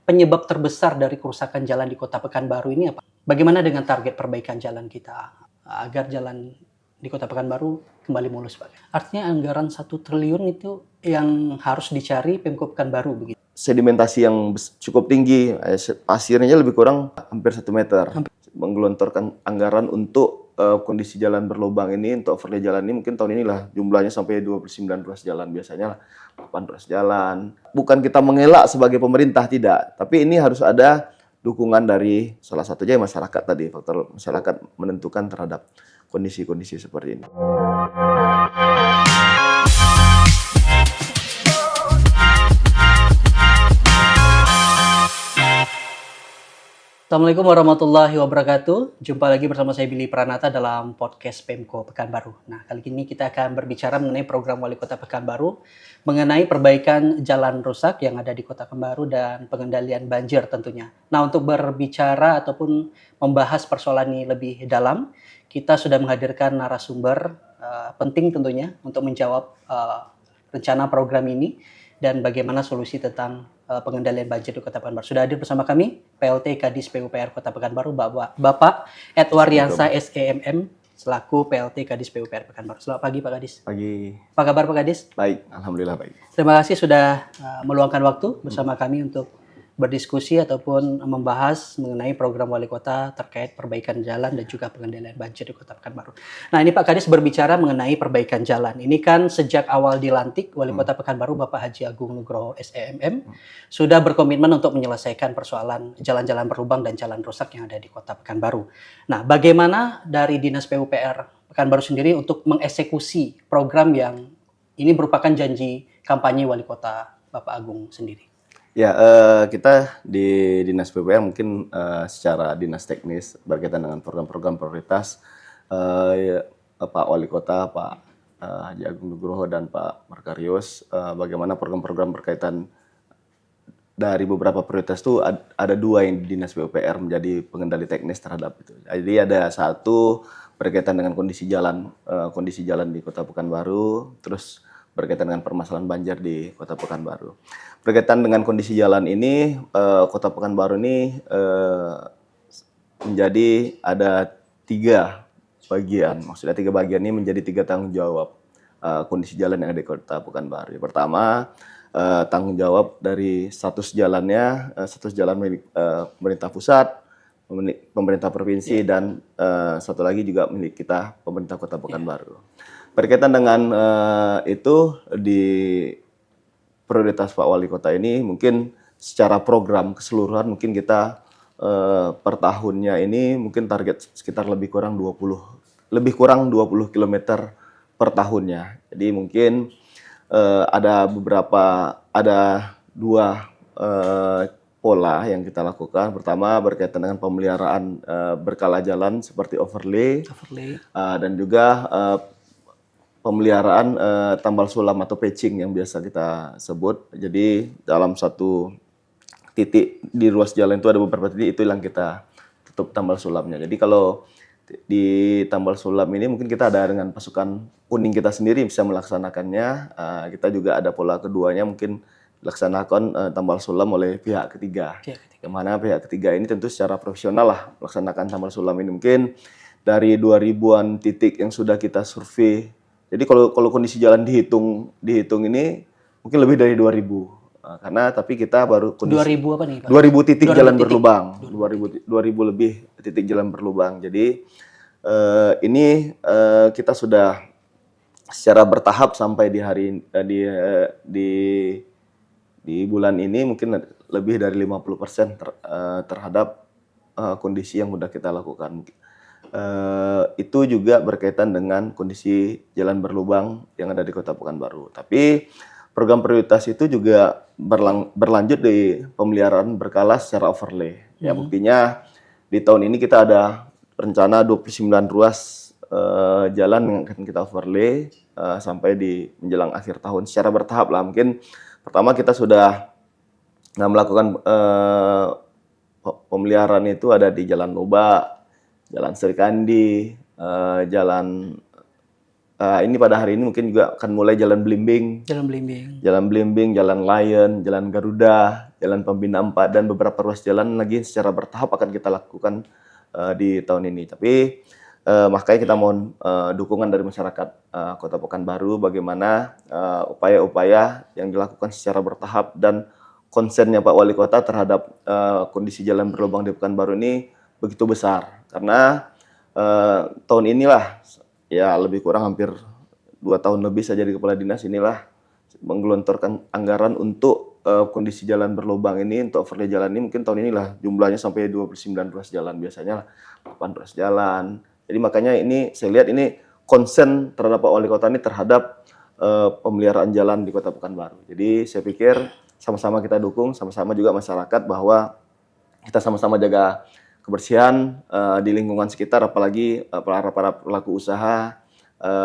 penyebab terbesar dari kerusakan jalan di Kota Pekanbaru ini apa? Bagaimana dengan target perbaikan jalan kita agar jalan di Kota Pekanbaru kembali mulus, Pak? Artinya anggaran 1 triliun itu yang harus dicari Pemkot Pekanbaru begitu. Sedimentasi yang cukup tinggi, pasirnya lebih kurang hampir 1 meter. Menggelontorkan anggaran untuk kondisi jalan berlubang ini, untuk overlay jalan ini mungkin tahun inilah jumlahnya sampai 29 ruas jalan, biasanya 8 ruas jalan. Bukan kita mengelak sebagai pemerintah, tidak. Tapi ini harus ada dukungan dari salah satunya masyarakat tadi, faktor masyarakat menentukan terhadap kondisi-kondisi seperti ini. Assalamualaikum warahmatullahi wabarakatuh. Jumpa lagi bersama saya Billy Pranata dalam podcast Pemko Pekanbaru. Nah, kali ini kita akan berbicara mengenai program Wali Kota Pekanbaru mengenai perbaikan jalan rusak yang ada di Kota Pekanbaru dan pengendalian banjir tentunya. Nah, untuk berbicara ataupun membahas persoalan ini lebih dalam, kita sudah menghadirkan narasumber penting tentunya untuk menjawab rencana program ini dan bagaimana solusi tentang pengendalian banjir di Kota Pekanbaru. Sudah hadir bersama kami PLT Kadis PUPR Kota Pekanbaru, Bapak Edward Yansa SEMM selaku PLT Kadis PUPR Pekanbaru. Selamat pagi Pak Kadis. Pagi. Apa kabar Pak Kadis? Baik, alhamdulillah baik. Terima kasih sudah meluangkan waktu bersama kami untuk berdiskusi ataupun membahas mengenai program Wali Kota terkait perbaikan jalan dan juga pengendalian banjir di Kota Pekanbaru. Nah, ini Pak Kadis berbicara mengenai perbaikan jalan. Ini kan sejak awal dilantik Wali Kota Pekanbaru Bapak Haji Agung Nugroho SEMM sudah berkomitmen untuk menyelesaikan persoalan jalan-jalan berlubang dan jalan rusak yang ada di Kota Pekanbaru. Nah, bagaimana dari Dinas PUPR Pekanbaru sendiri untuk mengeksekusi program yang ini merupakan janji kampanye Wali Kota Bapak Agung sendiri? Ya, kita di Dinas PUPR mungkin secara dinas teknis berkaitan dengan program-program prioritas Pak Wali Kota, Pak Haji Agung Nugroho dan Pak Markarius, bagaimana program-program berkaitan dari beberapa prioritas itu ada 2 yang di Dinas PUPR menjadi pengendali teknis terhadap itu. Jadi ada 1 berkaitan dengan kondisi jalan di Kota Pekanbaru, terus berkaitan dengan permasalahan banjir di Kota Pekanbaru. Berkaitan dengan kondisi jalan ini, Kota Pekanbaru ini menjadi ada 3 bagian. Maksudnya 3 bagian ini menjadi 3 tanggung jawab kondisi jalan yang ada di Kota Pekanbaru. Yang pertama, tanggung jawab dari status jalannya, status jalan milik pemerintah pusat, pemerintah provinsi, dan satu lagi juga milik kita, pemerintah Kota Pekanbaru. Berkaitan dengan itu, di prioritas Pak Wali Kota ini mungkin secara program keseluruhan mungkin kita per tahunnya ini mungkin target sekitar lebih kurang 20 km per tahunnya. Jadi mungkin ada 2 pola yang kita lakukan. Pertama berkaitan dengan pemeliharaan berkala jalan seperti overlay. Dan juga pemeliharaan tambal sulam atau patching yang biasa kita sebut. Jadi dalam satu titik di ruas jalan itu ada beberapa titik itu yang kita tutup tambal sulamnya. Jadi kalau di tambal sulam ini mungkin kita ada dengan pasukan kuning kita sendiri bisa melaksanakannya. Kita juga ada pola keduanya mungkin dilaksanakan tambal sulam oleh pihak ketiga. Yang mana pihak ketiga ini tentu secara profesional lah melaksanakan tambal sulam ini. Mungkin dari 2000-an titik yang sudah kita survei. Jadi kalau kondisi jalan dihitung ini mungkin lebih dari 2000. Karena tapi kita baru kondisi 2000 apa nih Pak? 2000 titik jalan berlubang. 2000 lebih titik jalan berlubang. Jadi ini kita sudah secara bertahap sampai di bulan ini mungkin lebih dari 50% terhadap kondisi yang sudah kita lakukan. Itu juga berkaitan dengan kondisi jalan berlubang yang ada di Kota Pekanbaru. Tapi program prioritas itu juga berlanjut di pemeliharaan berkala secara overlay. Ya, buktinya di tahun ini kita ada rencana 29 ruas jalan yang akan kita overlay sampai di menjelang akhir tahun secara bertahap lah. Mungkin pertama kita sudah melakukan pemeliharaan itu ada di Jalan Loba, Jalan Serikandi, jalan ini pada hari ini mungkin juga akan mulai Jalan Blimbing, Jalan Lion, Jalan Garuda, Jalan Pembina 4 dan beberapa ruas jalan lagi secara bertahap akan kita lakukan di tahun ini. Tapi makanya kita mohon dukungan dari masyarakat Kota Pekanbaru bagaimana upaya-upaya yang dilakukan secara bertahap dan konsennya Pak Wali Kota terhadap kondisi jalan berlubang di Pekanbaru ini begitu besar. Karena tahun inilah ya lebih kurang hampir 2 tahun lebih saya jadi kepala dinas inilah menggelontorkan anggaran untuk kondisi jalan berlubang ini, untuk overlay jalan ini mungkin tahun inilah jumlahnya sampai 29 ruas jalan, biasanya 8 ruas jalan. Jadi makanya ini saya lihat ini konsen terhadap Pak Wali Kota ini terhadap pemeliharaan jalan di Kota Pekanbaru. Jadi saya pikir sama-sama kita dukung, sama-sama juga masyarakat bahwa kita sama-sama jaga kebersihan di lingkungan sekitar, apalagi para pelaku usaha.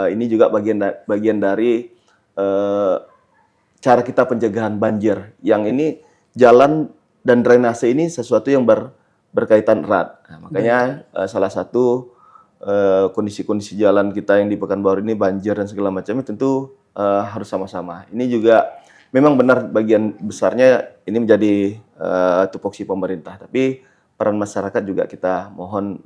Ini juga bagian dari cara kita pencegahan banjir. Yang ini jalan dan drainase ini sesuatu yang berkaitan erat. Nah, makanya salah satu kondisi-kondisi jalan kita yang di Pekanbaru ini banjir dan segala macamnya tentu harus sama-sama. Ini juga memang benar bagian besarnya ini menjadi tupoksi pemerintah. Tapi peran masyarakat juga kita mohon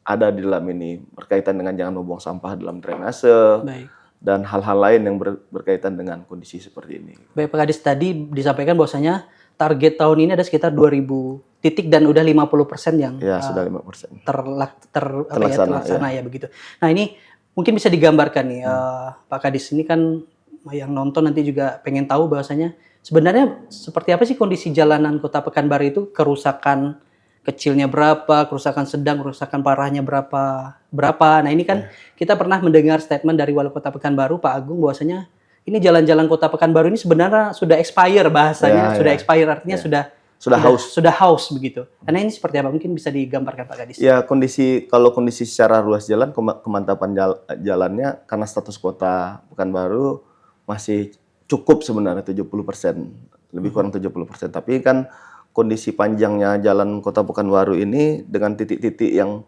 ada di dalam ini berkaitan dengan jangan membuang sampah dalam drainase. Baik. Dan hal-hal lain yang berkaitan dengan kondisi seperti ini. Baik Pak Kadis, tadi disampaikan bahwasanya target tahun ini ada sekitar 2.000 titik dan udah 50% yang Ya, sudah 5%. terlaksana ya begitu. Nah, ini mungkin bisa digambarkan nih Pak Kadis, ini kan yang nonton nanti juga pengen tahu bahwasanya sebenarnya seperti apa sih kondisi jalanan Kota Pekanbaru itu, kerusakan kecilnya berapa, kerusakan sedang, kerusakan parahnya berapa. Nah, ini kan kita pernah mendengar statement dari Wali Kota Pekanbaru Pak Agung bahwasanya ini jalan-jalan Kota Pekanbaru ini sebenarnya sudah expire bahasanya, sudah expire artinya sudah haus begitu. Karena ini seperti apa? Mungkin bisa digambarkan Pak Kadis. Ya, kalau kondisi secara ruas jalan, kemantapan jalannya karena status Kota Pekanbaru masih cukup sebenarnya 70%, lebih kurang 70%. Tapi kan kondisi panjangnya jalan Kota Pekanbaru ini dengan titik-titik yang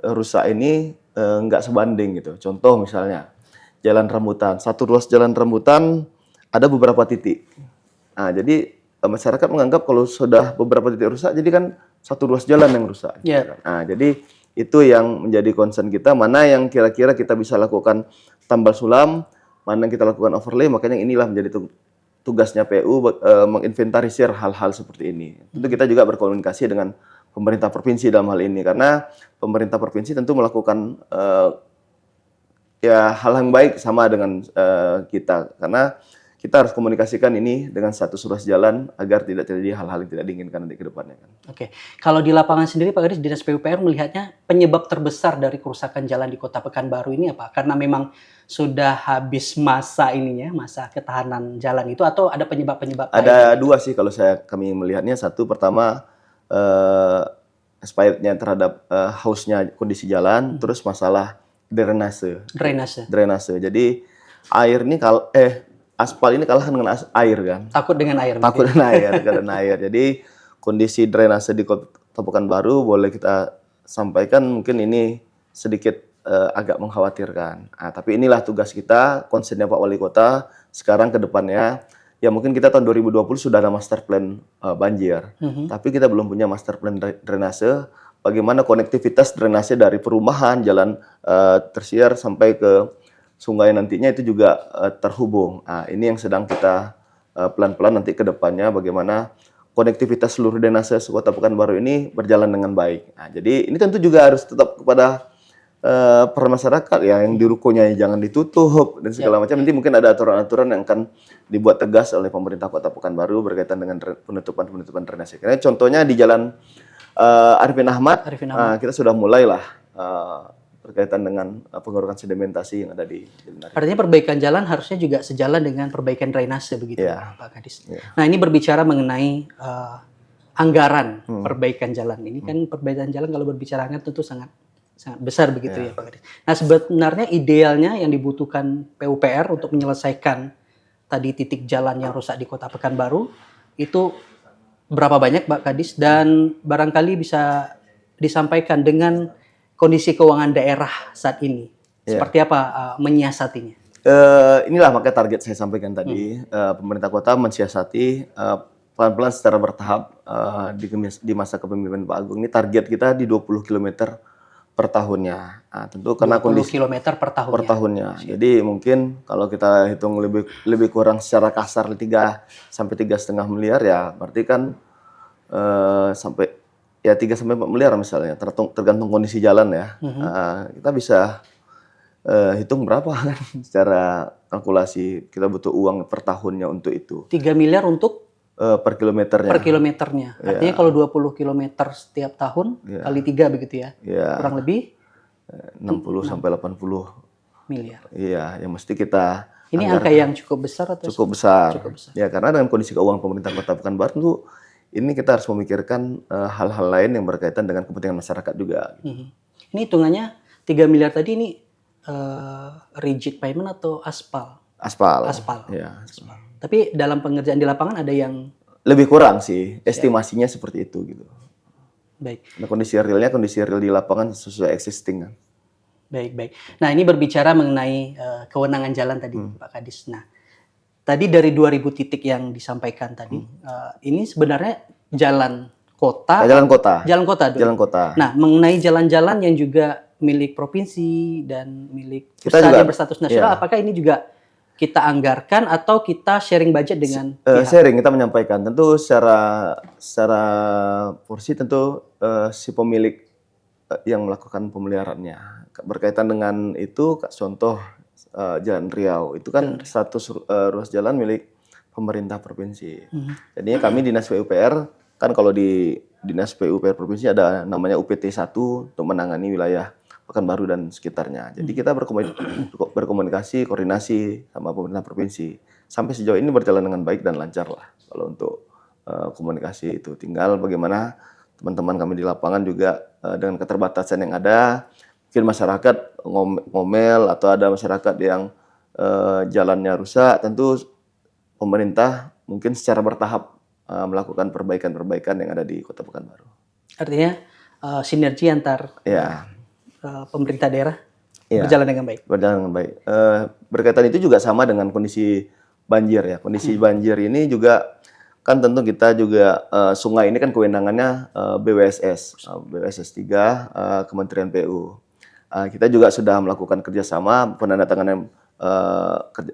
rusak ini nggak sebanding gitu. Contoh misalnya jalan rambutan, satu ruas jalan rambutan ada beberapa titik. Nah, jadi masyarakat menganggap kalau sudah beberapa titik rusak, jadi kan satu ruas jalan yang rusak. Yeah. Nah, jadi itu yang menjadi concern kita, mana yang kira-kira kita bisa lakukan tambal sulam, mana yang kita lakukan overlay, makanya inilah menjadi tugasnya PU menginventarisir hal-hal seperti ini. Tentu kita juga berkomunikasi dengan pemerintah provinsi dalam hal ini, karena pemerintah provinsi tentu melakukan ya hal yang baik sama dengan kita, karena kita harus komunikasikan ini dengan status ruas jalan agar tidak terjadi hal-hal yang tidak diinginkan nanti ke depannya kan. Oke. Kalau di lapangan sendiri Pak Kadis, Dinas PUPR melihatnya penyebab terbesar dari kerusakan jalan di Kota Pekanbaru ini apa? Karena memang sudah habis masa ininya, masa ketahanan jalan itu, atau ada penyebab-penyebab lain? Ada dua sih kalau kami melihatnya. Satu, pertama expirednya terhadap hausnya kondisi jalan, terus masalah drainase. Jadi air ini aspal ini kalah dengan air kan. Takut dengan air. Takut dengan air. Jadi kondisi drainase di Kota Pekanbaru boleh kita sampaikan mungkin ini sedikit agak mengkhawatirkan. Nah, tapi inilah tugas kita, konsennya Pak Wali Kota sekarang ke depannya. Ya mungkin kita tahun 2020 sudah ada master plan banjir. Tapi kita belum punya master plan drainase. Bagaimana konektivitas drainase dari perumahan, jalan tersier sampai ke sungai nantinya itu juga terhubung. Nah, ini yang sedang kita pelan-pelan nanti ke depannya bagaimana konektivitas seluruh drainase Kota Pekanbaru ini berjalan dengan baik. Nah, jadi ini tentu juga harus tetap kepada peran masyarakat ya, yang di rukonya jangan ditutup dan segala macam. Nanti mungkin ada aturan-aturan yang akan dibuat tegas oleh pemerintah Kota Pekanbaru berkaitan dengan penutupan drainase. Karena contohnya di Jalan Arifin Ahmad. Kita sudah mulailah berkaitan dengan pengurangan sedimentasi yang ada di jalan. Artinya perbaikan jalan harusnya juga sejalan dengan perbaikan drainase begitu, Pak Kadis. Nah, ini berbicara mengenai anggaran perbaikan jalan. Ini kan perbaikan jalan kalau berbicara anggaran tentu sangat besar begitu ya Pak Kadis. Nah, sebenarnya idealnya yang dibutuhkan PUPR untuk menyelesaikan tadi titik jalan yang rusak di Kota Pekanbaru itu berapa banyak Pak Kadis, dan barangkali bisa disampaikan dengan kondisi keuangan daerah saat ini. Seperti apa menyiasatinya? Inilah makanya target saya sampaikan tadi. Pemerintah kota mensiasati pelan-pelan secara bertahap di masa kepemimpinan Pak Agung ini target kita di 20 km per tahunnya. Nah, tentu karena 20 kondisi km per tahunnya. per tahunnya. Jadi mungkin kalau kita hitung lebih kurang secara kasar 3 sampai 3,5 miliar ya, berarti kan sampai ya 3 sampai 4 miliar misalnya, tergantung kondisi jalan ya. Kita bisa hitung berapa kan secara kalkulasi kita butuh uang per tahunnya untuk itu. 3 miliar untuk Per kilometernya. per kilometernya. Artinya kalau 20 km setiap tahun kali 3 begitu ya. Ya, Kurang lebih 60 sampai 80 miliar. Iya, yang mesti kita Ini angka yang cukup besar atau cukup besar. Cukup besar. Ya, karena dengan kondisi keuangan pemerintah Kota Pekanbaru tuh ini kita harus memikirkan hal-hal lain yang berkaitan dengan kepentingan masyarakat juga. Ini hitungannya 3 miliar tadi ini rigid payment atau aspal? Aspal. Ya. Tapi dalam pengerjaan di lapangan ada yang Lebih kurang sih, estimasinya seperti itu gitu. baik. Nah, kondisi real di lapangan sesuai existing kan. Baik. Nah, ini berbicara mengenai kewenangan jalan tadi, Pak Kadis. Nah, tadi dari 2000 titik yang disampaikan tadi, ini sebenarnya jalan kota. Jalan kota. Jalan kota. Jalan kota. Nah, mengenai jalan-jalan yang juga milik provinsi dan milik Kita usaha juga- yang berstatus nasional, apakah ini juga kita anggarkan atau kita sharing budget dengan pihak? Sharing kita menyampaikan tentu secara porsi tentu si pemilik yang melakukan pemeliharaannya berkaitan dengan itu contoh Jalan Riau itu kan status ruas jalan milik pemerintah provinsi. Jadinya kami Dinas PUPR kan kalau di Dinas PUPR provinsi ada namanya UPT 1 untuk menangani wilayah Pekanbaru dan sekitarnya. Jadi kita berkomunikasi, koordinasi sama pemerintah provinsi. Sampai sejauh ini berjalan dengan baik dan lancar lah kalau untuk komunikasi itu. Tinggal bagaimana teman-teman kami di lapangan juga dengan keterbatasan yang ada, mungkin masyarakat ngomel atau ada masyarakat yang jalannya rusak, tentu pemerintah mungkin secara bertahap melakukan perbaikan-perbaikan yang ada di Kota Pekanbaru. Artinya sinergi antar Ya. pemerintah daerah Iya. berjalan dengan baik. Berjalan dengan baik. Berkaitan itu juga sama dengan kondisi banjir ya. Kondisi banjir ini juga kan tentu kita juga sungai ini kan kewenangannya BWSS, BWSS 3, Kementerian PU. Kita juga sudah melakukan kerjasama penandatanganan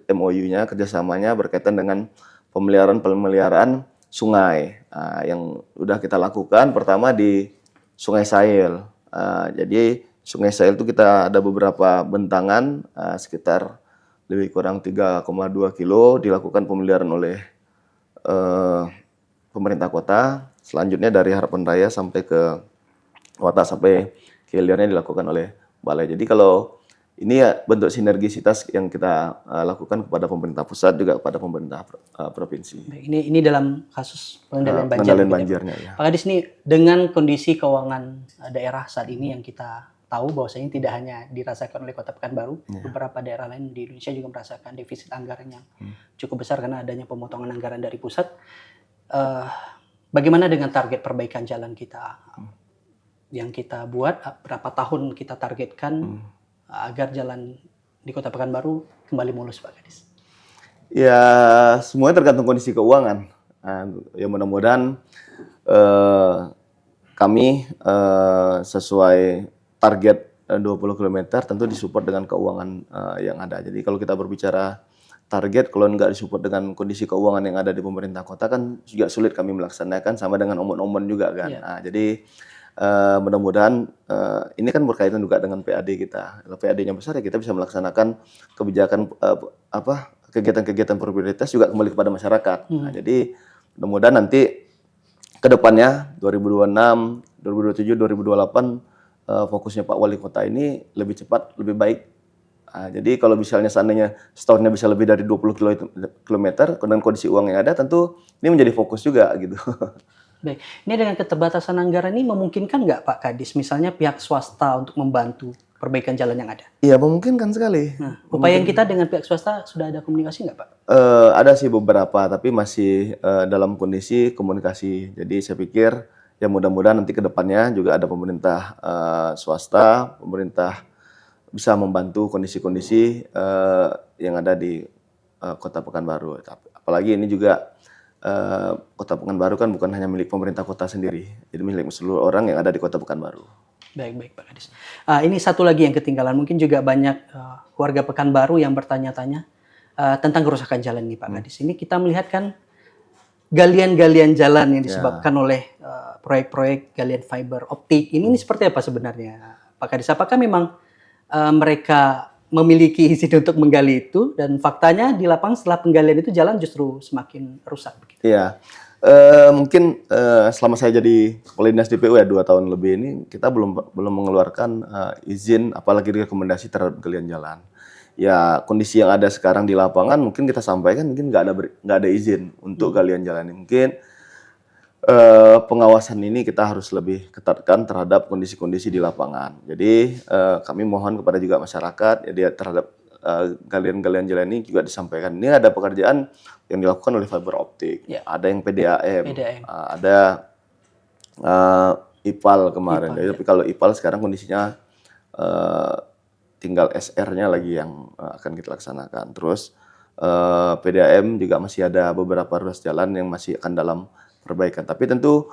MOU-nya, kerjasamanya berkaitan dengan pemeliharaan sungai yang sudah kita lakukan. Pertama di Sungai Sahil. Jadi Sungai Sahil itu kita ada beberapa bentangan sekitar lebih kurang 3,2 kilo dilakukan pemeliharaan oleh pemerintah kota. Selanjutnya dari Harapan Raya sampai ke Wata sampai ke hilirnya dilakukan oleh balai. Jadi kalau ini ya bentuk sinergisitas yang kita lakukan kepada pemerintah pusat juga kepada pemerintah provinsi. Baik, ini dalam kasus pengendalian banjir. Pengendalian gitu ya, banjirnya Pak. ya. Pak Kadis, ini dengan kondisi keuangan daerah saat ini yang kita tahu bahwasanya tidak hanya dirasakan oleh Kota Pekanbaru, beberapa daerah lain di Indonesia juga merasakan defisit anggaran yang cukup besar karena adanya pemotongan anggaran dari pusat. Bagaimana dengan target perbaikan jalan kita yang kita buat? Berapa tahun kita targetkan agar jalan di Kota Pekanbaru kembali mulus, Pak Kadis? Ya, semuanya tergantung kondisi keuangan. Ya mudah-mudahan kami sesuai target 20 km tentu disupport dengan keuangan yang ada. Jadi kalau kita berbicara target, kalau nggak disupport dengan kondisi keuangan yang ada di pemerintah kota kan juga sulit kami melaksanakan sama dengan omon-omon juga kan. Jadi mudah-mudahan ini kan berkaitan juga dengan PAD kita. Kalau PAD-nya besar ya kita bisa melaksanakan kebijakan kegiatan-kegiatan prioritas juga kembali kepada masyarakat. Jadi mudah-mudahan nanti ke depannya 2026, 2027, 2028 fokusnya Pak Wali Kota ini lebih cepat, lebih baik. Jadi kalau misalnya seandainya setahunnya bisa lebih dari 20 km dengan kondisi uang yang ada, tentu ini menjadi fokus juga gitu. Baik, ini dengan keterbatasan anggaran ini memungkinkan nggak Pak Kadis, misalnya pihak swasta untuk membantu perbaikan jalan yang ada? Iya, memungkinkan sekali. Nah, upaya yang kita dengan pihak swasta sudah ada komunikasi nggak Pak? Ada sih beberapa, tapi masih dalam kondisi komunikasi. Jadi saya pikir ya mudah-mudahan nanti ke depannya juga ada pemerintah swasta, pemerintah bisa membantu kondisi-kondisi yang ada di Kota Pekanbaru. Apalagi ini juga Kota Pekanbaru kan bukan hanya milik pemerintah kota sendiri, jadi milik seluruh orang yang ada di Kota Pekanbaru. Baik, Pak Kadis. Ini satu lagi yang ketinggalan, mungkin juga banyak warga Pekanbaru yang bertanya-tanya tentang kerusakan jalan nih Pak Kadis. Ini kita melihat kan galian-galian jalan yang disebabkan oleh proyek-proyek galian fiber optik. Ini seperti apa sebenarnya Pak Kadis? Apakah memang mereka memiliki izin untuk menggali itu, dan faktanya di lapangan setelah penggalian itu jalan justru semakin rusak begitu? Iya, mungkin selama saya jadi kepala dinas DPU ya 2 tahun lebih ini, kita belum mengeluarkan izin apalagi rekomendasi terhadap galian jalan. Ya kondisi yang ada sekarang di lapangan mungkin kita sampaikan mungkin nggak ada izin untuk galian jalan. Mungkin pengawasan ini kita harus lebih ketatkan terhadap kondisi-kondisi di lapangan. Jadi kami mohon kepada juga masyarakat, ya terhadap galian-galian jalan ini juga disampaikan. Ini ada pekerjaan yang dilakukan oleh fiber optik, ada yang PDAM, ada IPAL kemarin. Tapi kalau IPAL sekarang kondisinya tinggal SR-nya lagi yang akan kita laksanakan. Terus PDAM juga masih ada beberapa ruas jalan yang masih akan dalam perbaikan. Tapi tentu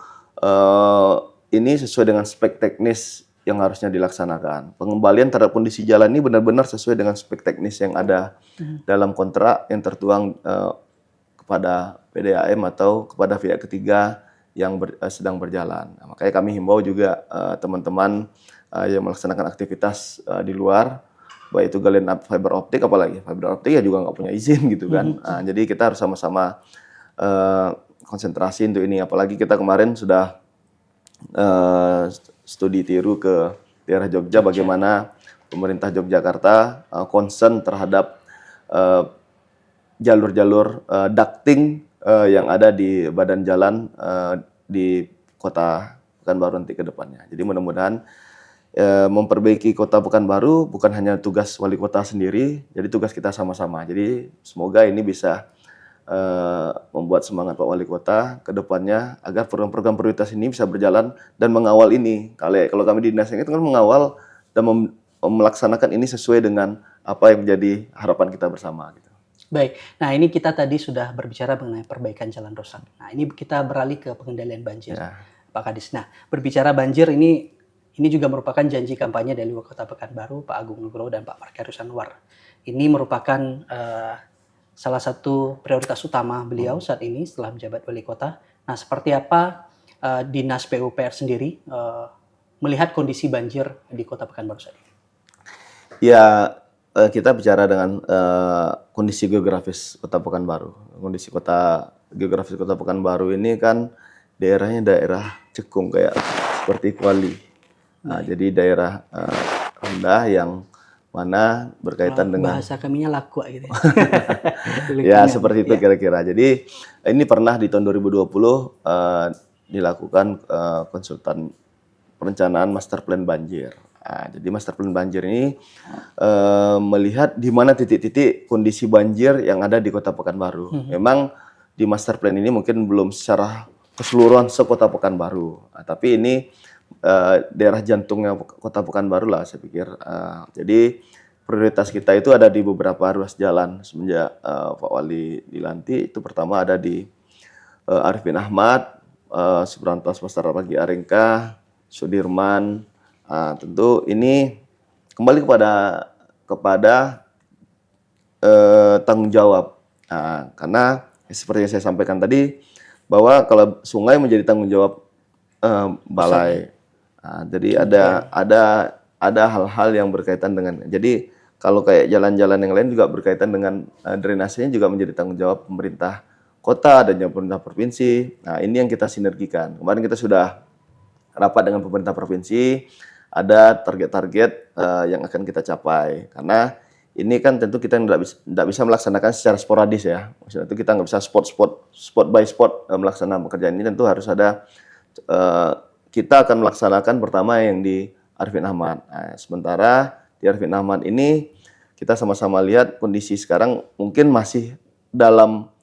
ini sesuai dengan spek teknis yang harusnya dilaksanakan. Pengembalian terhadap kondisi jalan ini benar-benar sesuai dengan spek teknis yang ada dalam kontrak yang tertuang kepada PDAM atau kepada pihak ketiga yang sedang berjalan. Nah, makanya kami himbau juga teman-teman yang melaksanakan aktivitas di luar, baik itu galian fiber optik, apalagi fiber optik ya juga nggak punya izin gitu kan. Nah, jadi kita harus sama-sama konsentrasi untuk ini, apalagi kita kemarin sudah studi tiru ke daerah Jogja bagaimana pemerintah Yogyakarta concern terhadap jalur-jalur ducting yang ada di badan jalan di Kota Pekanbaru nanti ke depannya. Jadi mudah-mudahan memperbaiki Kota Pekanbaru bukan hanya tugas wali kota sendiri, jadi tugas kita sama-sama. Jadi semoga ini bisa membuat semangat Pak Wali Kota ke depannya agar program-program prioritas ini bisa berjalan dan mengawal ini. Kalau kami di dinas itu kan mengawal dan melaksanakan ini sesuai dengan apa yang menjadi harapan kita bersama. Gitu. Baik, nah ini kita tadi sudah berbicara mengenai perbaikan jalan rusak. Nah ini kita beralih ke pengendalian banjir, Pak Kadis. Nah berbicara banjir ini juga merupakan janji kampanye dari Wali Kota Pekanbaru, Pak Agung Nugroho dan Pak Markarius Anwar. Ini merupakan salah satu prioritas utama beliau saat ini setelah menjabat wali kota. Nah, seperti apa Dinas PUPR sendiri melihat kondisi banjir di Kota Pekanbaru saat ini? Ya, kita bicara dengan kondisi geografis Kota Pekanbaru. Kondisi geografis Kota Pekanbaru ini kan daerahnya daerah cekung kayak seperti Kuali. Nah, jadi daerah rendah yang mana berkaitan dengan bahasa kaminya laku gitu ya. Ya seperti itu kira-kira. Jadi ini pernah di tahun 2020 dilakukan konsultan perencanaan master plan banjir. Nah, jadi master plan banjir ini melihat di mana titik-titik kondisi banjir yang ada di Kota Pekanbaru. Memang di master plan ini mungkin belum secara keseluruhan sekota Pekanbaru, tapi ini daerah jantungnya Kota Pekanbaru lah saya pikir. Jadi prioritas kita itu ada di beberapa ruas jalan semenjak Pak Wali dilantik. Itu pertama ada di Arifin Ahmad, Subrantos Pasar Pagi Arengka, Sudirman. Tentu ini kembali kepada tanggung jawab. Karena seperti yang saya sampaikan tadi bahwa kalau sungai menjadi tanggung jawab balai. Jadi ada hal-hal yang berkaitan dengan. Jadi kalau kayak jalan-jalan yang lain juga berkaitan dengan drainasenya juga menjadi tanggung jawab pemerintah kota dan pemerintah provinsi. Nah, ini yang kita sinergikan. Kemarin kita sudah rapat dengan pemerintah provinsi, ada target-target yang akan kita capai. Karena ini kan tentu kita tidak bisa melaksanakan secara sporadis ya. Maksudnya itu kita nggak bisa spot by spot melaksanakan pekerjaan ini. Tentu harus ada kita akan melaksanakan pertama yang di Arifin Ahmad. Nah, sementara di Arifin Ahmad ini kita sama-sama lihat kondisi sekarang mungkin masih dalam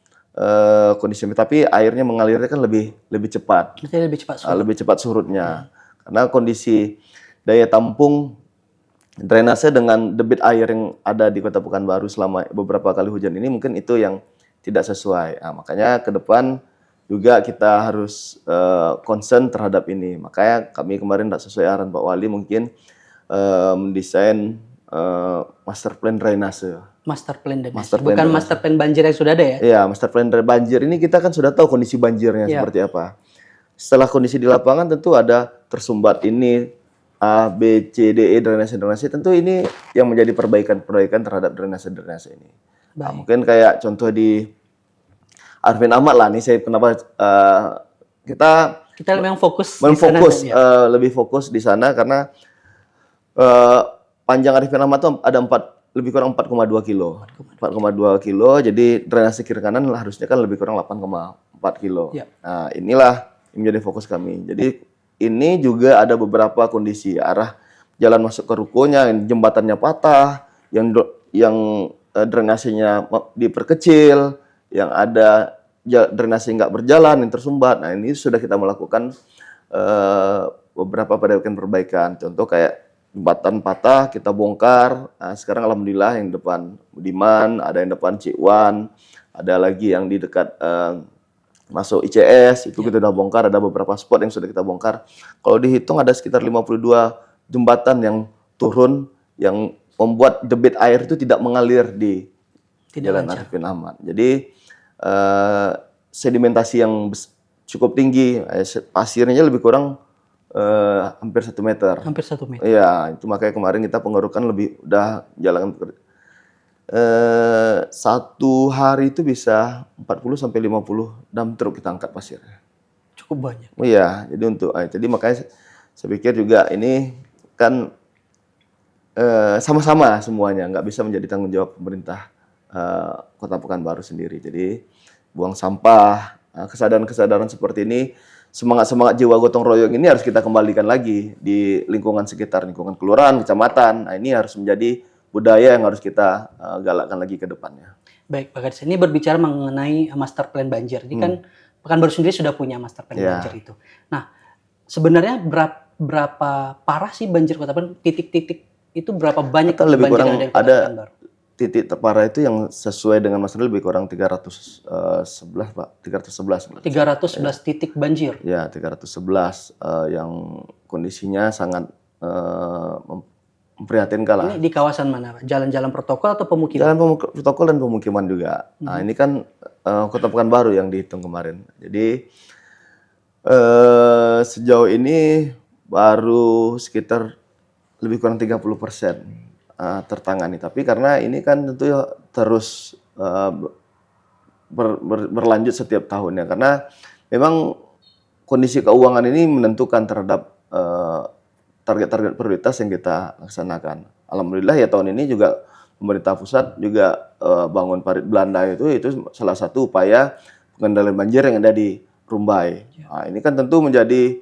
kondisi, tapi airnya mengalirnya kan lebih cepat. Lebih cepat surutnya. Karena kondisi daya tampung drainase dengan debit air yang ada di Kota Pekanbaru selama beberapa kali hujan ini mungkin itu yang tidak sesuai. Nah, makanya ke depan juga kita harus concern terhadap ini. Makanya kami kemarin sesuai arahan Pak Wali mungkin mendesain master plan drainase. Master plan dan Master bukan plan master plan banjir yang sudah ada ya? Iya, master plan banjir ini kita kan sudah tahu kondisi banjirnya seperti apa. Setelah kondisi di lapangan tentu ada tersumbat ini A, B, C, D, E, drainase-drainase. Tentu ini yang menjadi perbaikan-perbaikan terhadap drainase-drainase ini. Nah, mungkin kayak contoh di Arifin Ahmad lah nih, saya kenapa kita memang fokus lebih fokus di sana karena panjang Arifin Ahmad itu ada lebih kurang 4,2 kilo. 4,2 kilo, jadi drainase kiri kanan harusnya kan lebih kurang 8,4 kilo. Nah, inilah yang menjadi fokus kami. Jadi ini juga ada beberapa kondisi arah jalan masuk ke rukonya, jembatannya patah, yang drainasenya diperkecil, yang ada drainase nggak berjalan, yang tersumbat. Nah, ini sudah kita melakukan beberapa perbaikan. Contoh kayak jembatan patah kita bongkar. Nah, sekarang alhamdulillah yang depan Budiman, ada yang depan Cikwan, ada lagi yang di dekat masuk ICS itu kita udah bongkar, ada beberapa spot yang sudah kita bongkar. Kalau dihitung ada sekitar 52 jembatan yang turun yang membuat debit air itu tidak mengalir di Jalan Arifin Ahmad. Jadi sedimentasi yang cukup tinggi, pasirnya lebih kurang hampir 1 meter. Hampir 1 meter. Iya, itu makanya kemarin kita pengerukan udah jalan satu hari itu bisa 40 sampai 50 dump truk kita angkat pasirnya. Cukup banyak. Iya, jadi makanya saya pikir juga ini kan sama-sama semuanya, nggak bisa menjadi tanggung jawab pemerintah Kota Pekanbaru sendiri. Jadi buang sampah, kesadaran-kesadaran seperti ini, semangat jiwa gotong royong ini harus kita kembalikan lagi di lingkungan sekitar, lingkungan kelurahan, kecamatan. Nah, ini harus menjadi budaya yang harus kita galakkan lagi ke depannya. Baik, Pak Kadis. Ini berbicara mengenai master plan banjir. Ini kan Pekanbaru sendiri sudah punya master plan banjir itu. Nah, sebenarnya berapa parah sih banjir Kota Pekanbaru? Titik-titik itu berapa banyak lebih banjir kurang yang ada di Kota Pekanbaru? Titik terparah itu yang sesuai dengan master lebih kurang 311, Pak. 311. 311 titik banjir. Ya, 311 yang kondisinya sangat memprihatinkan lah. Ini di kawasan mana, Pak? Jalan-jalan protokol atau pemukiman? Jalan protokol dan pemukiman juga. Nah, ini kan Kota Pekanbaru yang dihitung kemarin. Jadi sejauh ini baru sekitar lebih kurang 30% tertangani. Tapi karena ini kan tentu terus berlanjut setiap tahunnya. Karena memang kondisi keuangan ini menentukan terhadap target-target prioritas yang kita laksanakan. Alhamdulillah ya tahun ini juga pemerintah pusat juga bangun parit Belanda itu salah satu upaya pengendalian banjir yang ada di Rumbai. Nah, ini kan tentu menjadi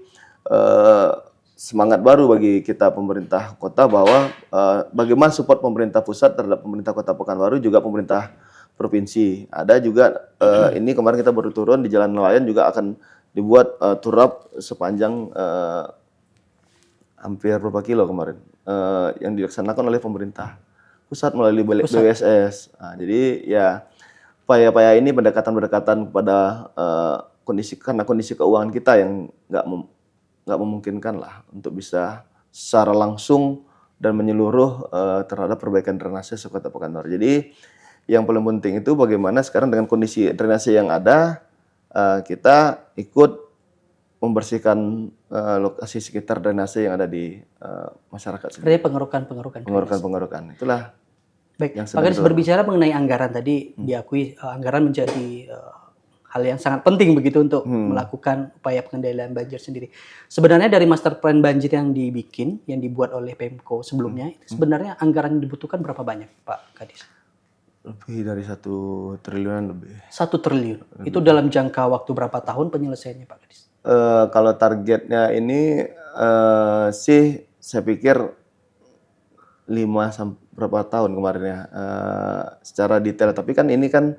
semangat baru bagi kita pemerintah kota bahwa bagaimana support pemerintah pusat terhadap pemerintah Kota Pekanbaru juga pemerintah provinsi. Ada juga ini kemarin kita baru turun di Jalan Nelayan juga akan dibuat turap sepanjang hampir berapa kilo kemarin yang dilaksanakan oleh pemerintah pusat melalui BWSS. Nah, jadi ya upaya-upaya ini pendekatan-pendekatan kepada karena kondisi keuangan kita yang nggak memungkinkan lah untuk bisa secara langsung dan menyeluruh terhadap perbaikan drainase Kota Pekanbaru. Jadi yang paling penting itu bagaimana sekarang dengan kondisi drainase yang ada kita ikut membersihkan lokasi sekitar drainase yang ada di masyarakat. Seperti pengerukan. Itulah. Baik, Pak Kadis berbicara mengenai anggaran tadi, diakui anggaran menjadi hal yang sangat penting begitu untuk melakukan upaya pengendalian banjir sendiri. Sebenarnya dari master plan banjir yang dibuat oleh Pemko sebelumnya, sebenarnya anggaran yang dibutuhkan berapa banyak, Pak Kadis? Lebih dari 1 triliunan lebih. 1 triliun. Itu dalam jangka waktu berapa tahun penyelesaiannya, Pak Kadis? Kalau targetnya ini sih saya pikir 5 sampai berapa tahun kemarin ya secara detail. Tapi kan ini kan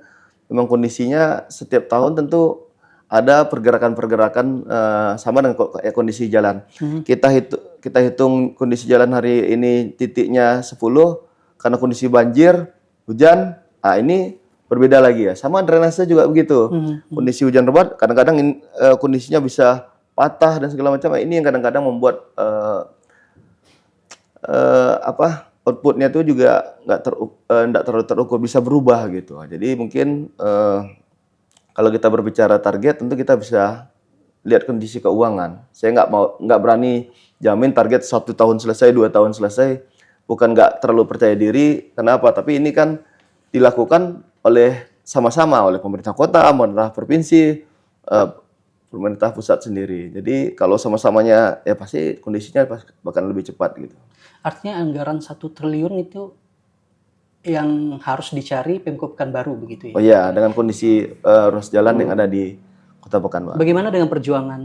memang kondisinya setiap tahun tentu ada pergerakan-pergerakan sama dengan kondisi jalan. Kita hitung kondisi jalan hari ini titiknya 10 karena kondisi banjir, hujan. Nah, ini berbeda lagi ya. Sama drainase juga begitu. Kondisi hujan lebat kadang-kadang kondisinya bisa patah dan segala macam. Ini yang kadang-kadang membuat outputnya itu juga nggak terlalu terukur, bisa berubah gitu. Jadi mungkin kalau kita berbicara target, tentu kita bisa lihat kondisi keuangan. Saya nggak berani jamin target 1 tahun selesai, 2 tahun selesai. Bukan nggak terlalu percaya diri. Kenapa? Tapi ini kan dilakukan oleh sama-sama oleh pemerintah kota, pemerintah provinsi, pemerintah pusat sendiri. Jadi kalau sama-samanya ya pasti kondisinya bahkan lebih cepat gitu. Artinya anggaran 1 triliun itu yang harus dicari Pemko Pekanbaru begitu ya? Oh iya, dengan kondisi ruas jalan yang ada di Kota Pekanbaru. Bagaimana dengan perjuangan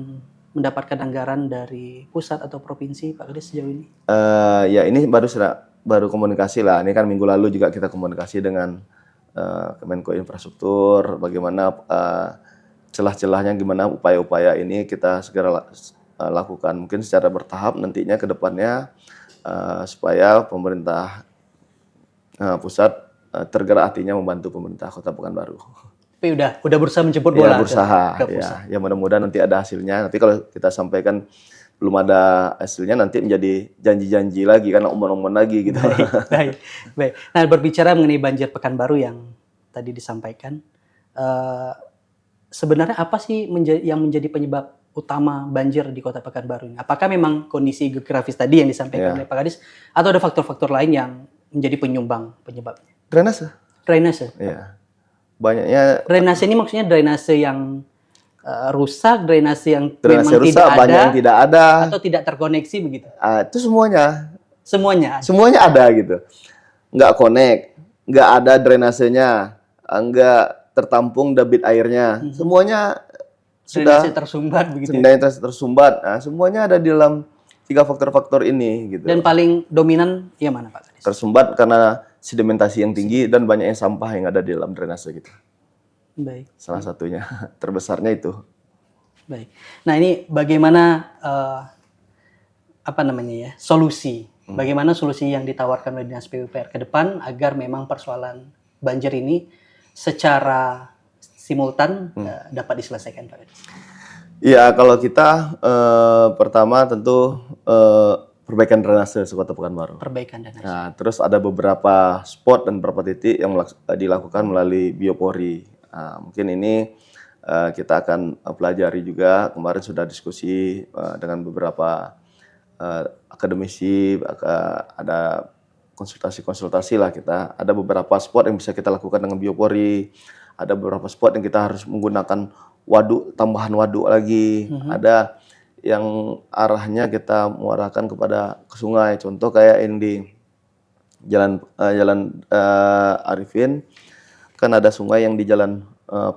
mendapatkan anggaran dari pusat atau provinsi Pak Kadis sejauh ini? Ya ini baru komunikasi lah. Ini kan minggu lalu juga kita komunikasi dengan Kemenko Infrastruktur, bagaimana celah-celahnya, gimana upaya-upaya ini kita segera lakukan. Mungkin secara bertahap nantinya ke depannya supaya pemerintah pusat tergerak hatinya membantu pemerintah Kota Pekanbaru. Tapi udah berusaha menjemput bola Ya, berusaha ke pusat. ya mudah-mudahan nanti ada hasilnya. Nanti kalau kita sampaikan belum ada hasilnya nanti menjadi janji-janji lagi karena omong-omong lagi gitu. Baik. Nah, berbicara mengenai banjir Pekanbaru yang tadi disampaikan, sebenarnya apa sih yang menjadi penyebab utama banjir di Kota Pekanbaru ini? Apakah memang kondisi geografis tadi yang disampaikan oleh Pak Kadis, atau ada faktor-faktor lain yang menjadi penyebabnya? Drainase. Drainase. Iya. Banyaknya Drainase ini maksudnya drainase yang rusak, drainase yang drainase memang rusak, tidak banyak ada, yang tidak ada. atau tidak terkoneksi begitu? Itu semuanya. Semuanya ada gitu. Nggak connect, nggak ada drainasenya, nggak tertampung debit airnya. Semuanya drainase sudah tersumbat begitu. drainase tersumbat. Nah, semuanya ada di dalam 3 faktor-faktor ini gitu. Dan paling dominan yang mana Pak Kadis? Tersumbat karena sedimentasi yang tinggi dan banyaknya sampah yang ada di dalam drainase gitu. Baik. Salah satunya, terbesarnya itu. Baik. Nah, ini bagaimana solusi? Bagaimana solusi yang ditawarkan oleh Dinas PUPR ke depan agar memang persoalan banjir ini secara simultan dapat diselesaikan, Pak Kadis? Ya, kalau kita pertama tentu perbaikan drainase Kota Pekanbaru. Perbaikan drainase. Nah, terus ada beberapa spot dan beberapa titik yang dilakukan melalui biopori. Nah, mungkin ini kita akan pelajari juga. Kemarin sudah diskusi dengan beberapa akademisi, ada konsultasi-konsultasi lah kita. Ada beberapa spot yang bisa kita lakukan dengan biopori. Ada beberapa spot yang kita harus menggunakan waduk, tambahan waduk lagi. Ada yang arahnya kita mengarahkan ke sungai. Contoh kayak yang di Jalan Arifin, kan ada sungai yang di Jalan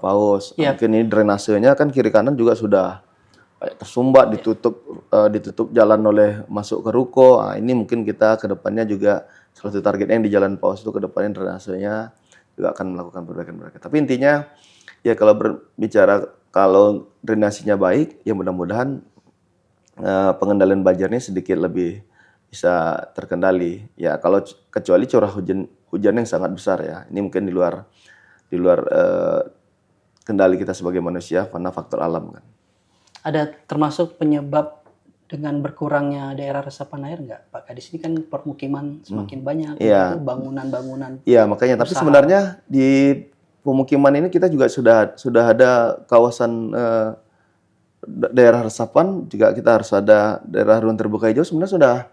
Paus. Yep. Mungkin ini drainasenya kan kiri kanan juga sudah tersumbat, ditutup jalan oleh masuk ke ruko. Nah, ini mungkin kita ke depannya juga salah satu targetnya yang di Jalan Paus itu ke depannya drainasenya juga akan melakukan perbaikan. Tapi intinya ya kalau berbicara kalau drainasinya baik, ya mudah-mudahan pengendalian banjirnya sedikit lebih bisa terkendali. Ya kalau kecuali curah hujan yang sangat besar ya. Ini mungkin di luar kendali kita sebagai manusia karena faktor alam kan. Ada termasuk penyebab dengan berkurangnya daerah resapan air nggak, Pak Kadis? Ini kan permukiman semakin banyak, Iya. bangunan-bangunan. Iya, makanya. Tapi sebenarnya di pemukiman ini kita juga sudah ada kawasan daerah resapan, juga kita harus ada daerah ruang terbuka hijau. Sebenarnya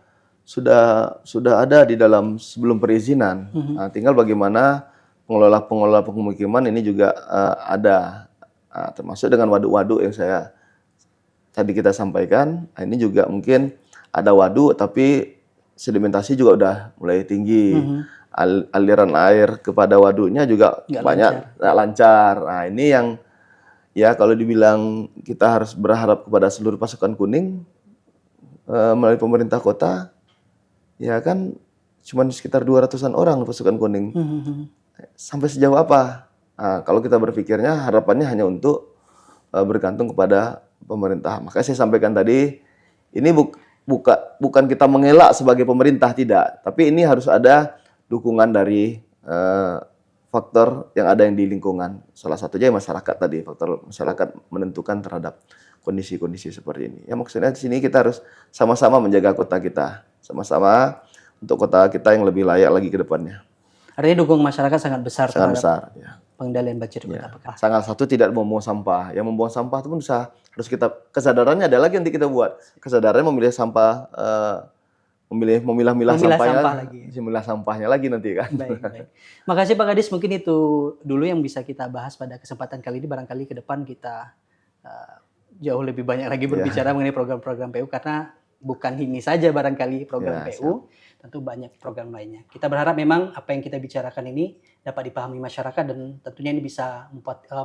sudah ada di dalam sebelum perizinan. Nah, tinggal bagaimana pengelola pemukiman ini juga ada, termasuk dengan waduk-waduk yang tadi kita sampaikan. Nah, ini juga mungkin ada waduk tapi sedimentasi juga udah mulai tinggi. Aliran air kepada waduknya juga nggak lancar. Nah, ini yang ya kalau dibilang kita harus berharap kepada seluruh pasukan kuning melalui pemerintah kota, ya kan cuma sekitar 200-an orang pasukan kuning. Sampai sejauh apa? Nah, kalau kita berpikirnya harapannya hanya untuk bergantung kepada pemerintah. Makanya saya sampaikan tadi, ini bukan kita mengelak sebagai pemerintah, tidak. Tapi ini harus ada dukungan dari faktor yang ada yang di lingkungan. Salah satunya masyarakat tadi, faktor masyarakat menentukan terhadap kondisi-kondisi seperti ini. Ya maksudnya di sini kita harus sama-sama menjaga kota kita, sama-sama untuk kota kita yang lebih layak lagi ke depannya. Artinya dukungan masyarakat sangat besar Sangat terhadap besar. Ya. pengendalian banjir di Kota Ya. Pekanbaru. Salah satu tidak membuang sampah. Yang membuang sampah itu pun harus kita kesadarannya ada lagi nanti kita buat. Kesadarannya memilih sampah, memilah-milah Memilah sampahnya, sampah lagi. memilah sampahnya lagi nanti kan. Baik, baik. Makasih Pak Kadis, mungkin itu dulu yang bisa kita bahas pada kesempatan kali ini. Barangkali ke depan kita jauh lebih banyak lagi berbicara mengenai program-program PU, karena bukan ini saja barangkali program PU, tentu banyak program lainnya. Kita berharap memang apa yang kita bicarakan ini dapat dipahami masyarakat dan tentunya ini bisa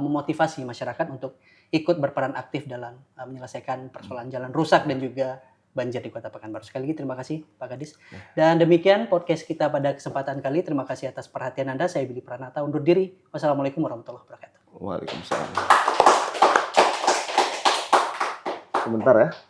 memotivasi masyarakat untuk ikut berperan aktif dalam menyelesaikan persoalan jalan rusak dan juga banjir di Kota Pekanbaru. Sekali lagi terima kasih Pak Kadis. Dan demikian podcast kita pada kesempatan kali. Terima kasih atas perhatian Anda. Saya Billy Pranata undur diri. Wassalamualaikum warahmatullahi wabarakatuh. Waalaikumsalam. Sebentar ya.